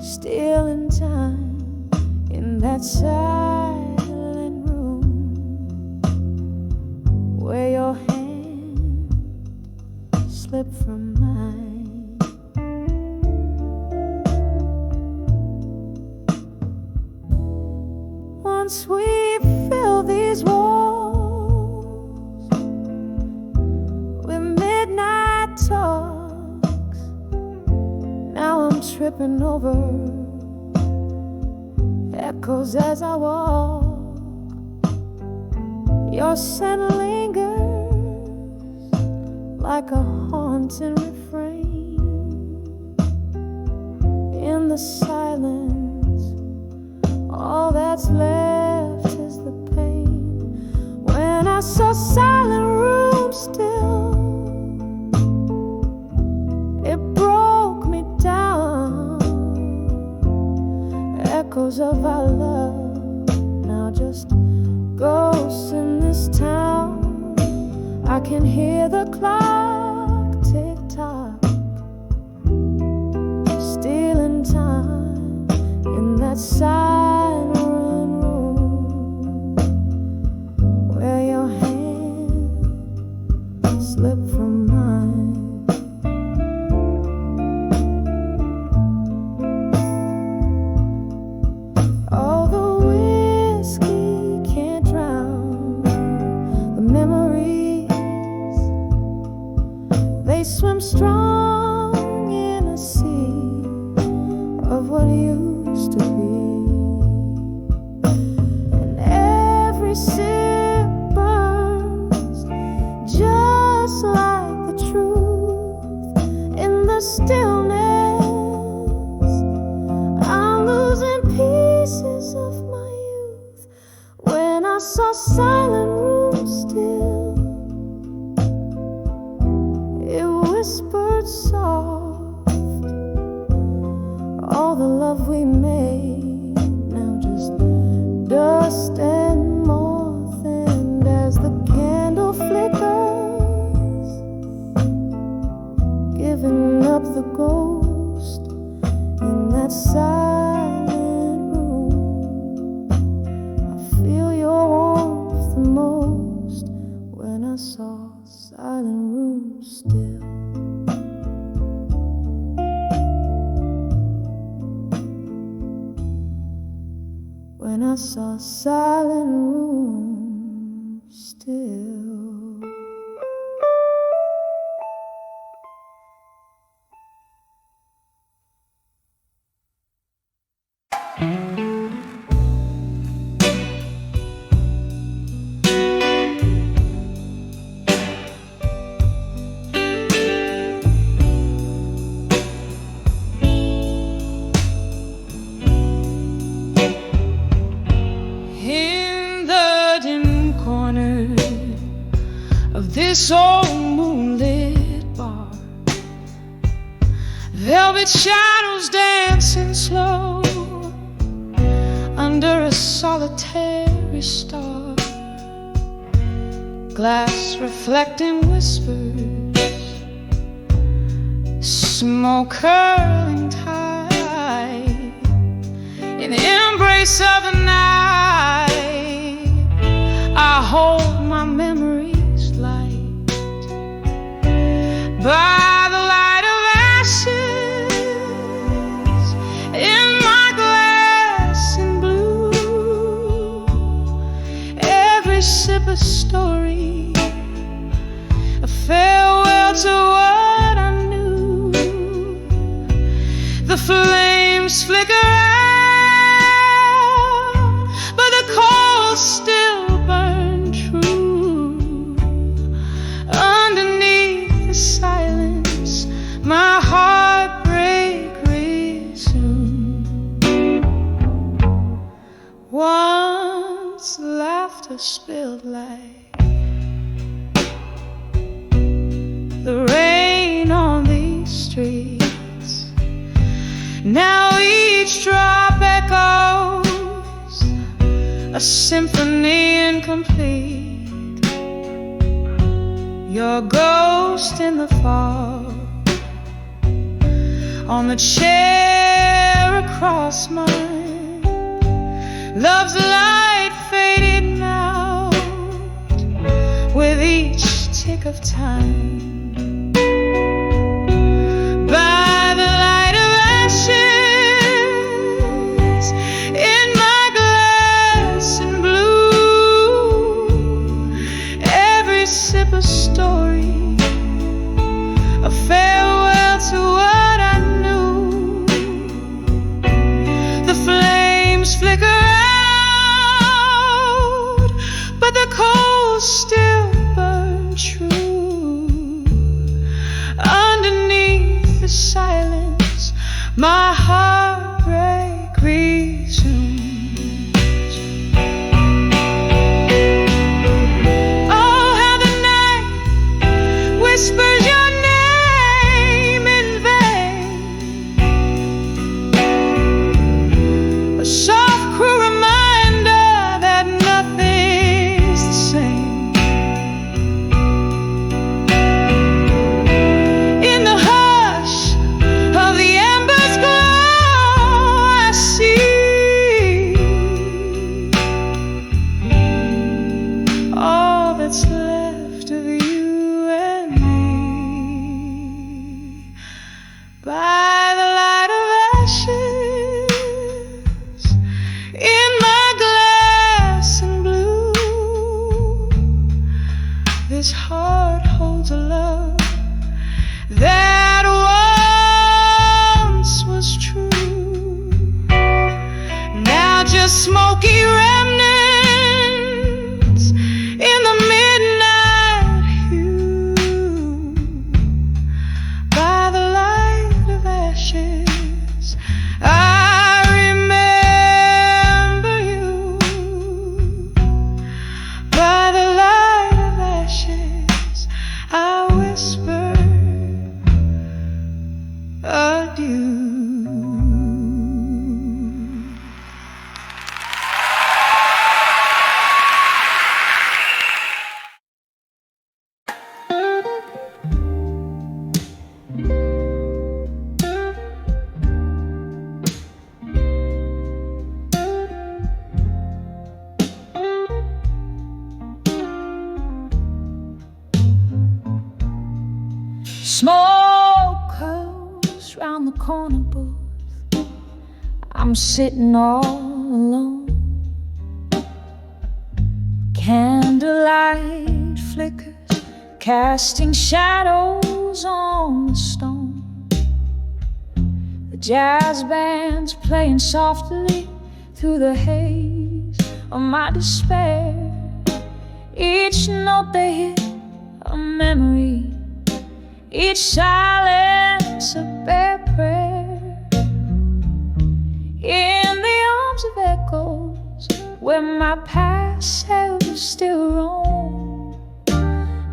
Speaker 4: still in time in that silent room where your hand slipped from mine. Once we fill these walls with midnight talks, now I'm tripping over echoes as I walk. Your scent lingers like a haunting refrain. In the silence, all that's left is the pain. When I saw silent room still, it broke me down. Echoes of our love, now just ghosts in this town. I can hear the clock tick-tock, still in time in that silent room where your hand slipped from mine. All the whiskey can't drown the memories. They swim strong in a sea of what used to be. And every sip burns just like the truth. In the stillness, I'm losing pieces of my youth. When I saw silent room still, it whispered soft, all the love we made, now just dust and moth. And as the candle flickers, giving up the ghost in that silent room, I feel your warmth the most. When I saw silent room still. When I saw silent room still. In the dim corner of this old moonlit bar, velvet shadows dancing slow under a solitary star, glass reflecting whispers, smoke curling tight in the embrace of the night. I hold my memories light by the light of ashes in my glass in blue. Every sip a story, a farewell to what
Speaker 1: a symphony incomplete. Your ghost in the fog, on the chair across mine. Love's light faded out with each tick of time. By the light of ashes in my glass and blue, every sip a story, a farewell to what I knew. The flames flicker out, but the coals still burn true. Underneath the silence, my heartbreak resumes. Oh, how the night whispers your name in vain, a soft, cruel reminder that nothing's the same. In the hush of the embers glow, I see all that's left of you and me. By the light of ashes in my glass and blue, this heart holds a love that once was true. Now just smoky remnants in the midnight hue. By the light of ashes, I remember you. By the light of ashes, I whisper adieu.
Speaker 2: Smoke curls round the corner booth. I'm sitting all alone. Candlelight flickers, casting shadows on the stone. The jazz band's playing softly through the haze of my despair. Each note they hit a memory, each silence a bare prayer. In the arms of echoes, where my past self still roam,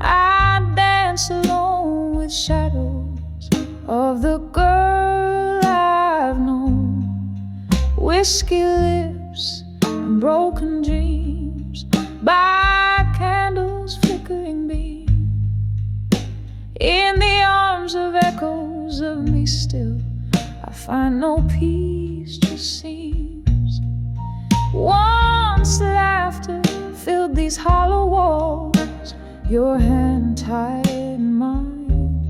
Speaker 2: I dance alone with shadows of the girl I've known. Whiskey lips and broken dreams by candles flickering beam. In the arms of echoes of me still, I find no peace, just seems. Once laughter filled these hollow walls, your hand tied mine.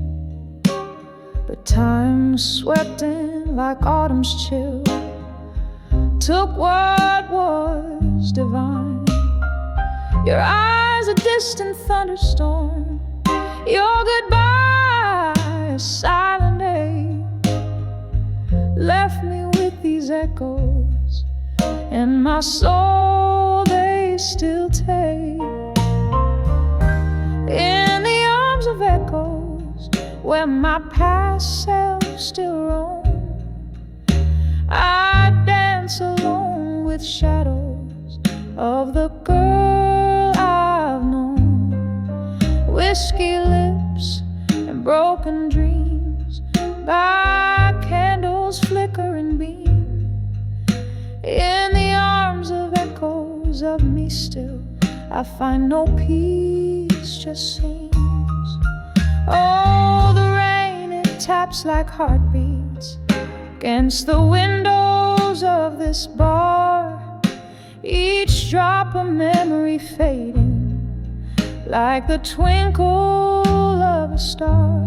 Speaker 2: But time swept in like autumn's chill, took what was divine. Your eyes a distant thunderstorm, your goodbye a silent ache, left me with these echoes in my soul they still take. In the arms of echoes, where my past self still roam, I dance alone with shadows of the girl I've known. Whiskey lips and broken dreams by candles flicker and beam. In the arms of echoes
Speaker 1: echoes of me still. I find no peace, just seems. Oh, the rain, it taps like heartbeats against the windows of this bar. Each drop a memory fading like the twinkle of a star.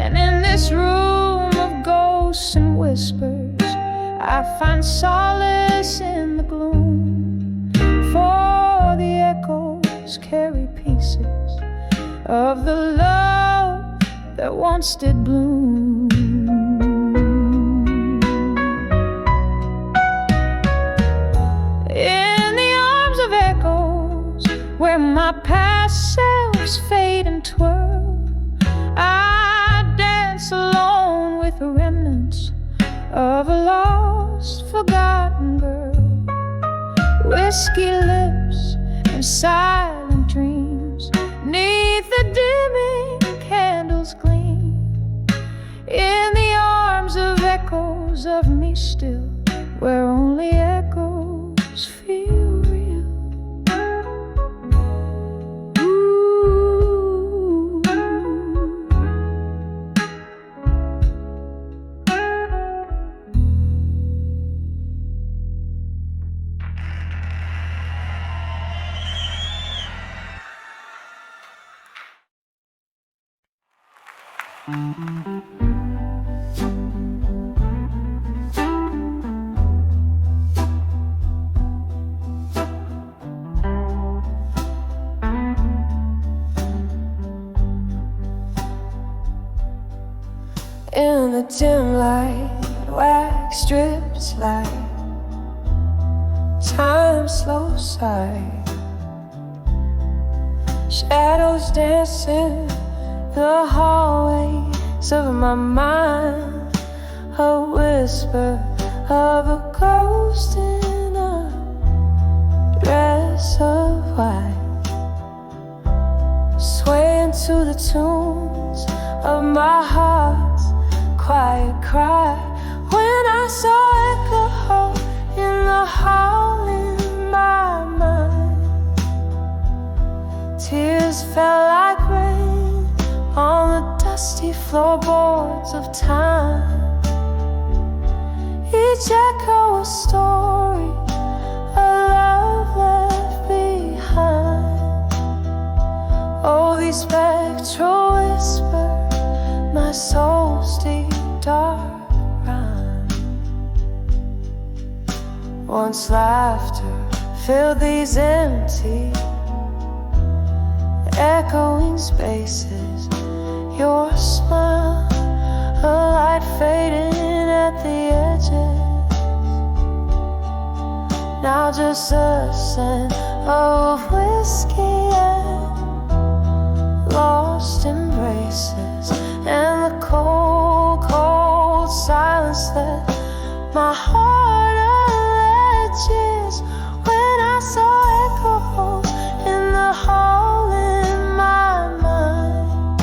Speaker 1: And in this room of ghosts and whispers, I find solace in the gloom. For the echoes carry pieces of the love that once did bloom. In the arms of echoes, where my past selves fade and twirl, I dance alone with the remnants of a lost, forgotten girl. Whiskey lips and silent dreams, 'neath the dimming candles gleam. In the arms of echoes of me still, where only echoes feel real. Ooh.
Speaker 2: In the dim light, wax strips light, time slows sight, shadows dancing the hallways of my mind. A whisper of a ghost in a dress of white, swaying to the tunes of my heart's quiet cry. When I saw echo in the hall in my mind, tears fell like rain on the dusty floorboards of time. Each echo a story, a love left behind. Oh, these spectral whispers, my soul's deep dark rhyme. Once laughter filled these empty, echoing spaces. Your smile, a light fading at the edges. Now just a scent of whiskey and lost embraces, and the cold, cold silence that my heart alleges. When I saw echoes in the hall in my mind,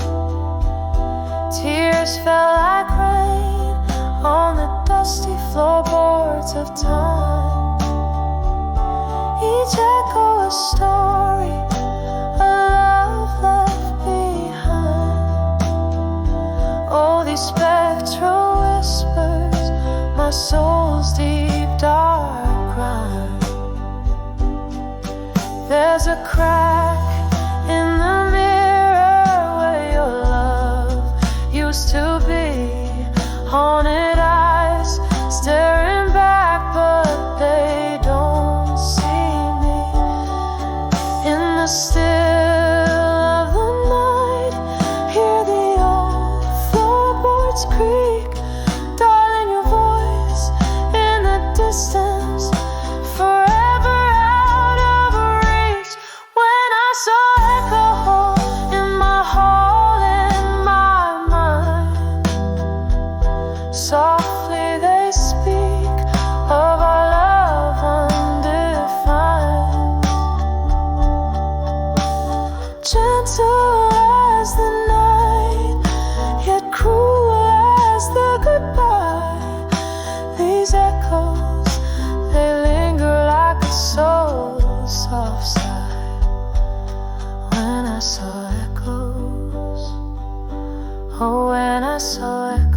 Speaker 2: tears fell like rain on the dusty floorboards of time. Each echo a story, a love left behind. Oh, these spectral whispers, my soul's deep dark crime. There's a crack in the mirror where your love used to be. Haunted eyes staring back, but they don't see me. In the still of the night, hear the old floorboards creak. Darling, your voice in the distance, forever out of reach. When I saw echo in my hall in my mind, softly they speak of our love undefined. Gentle as the night, yet cruel
Speaker 1: Oh, when I saw her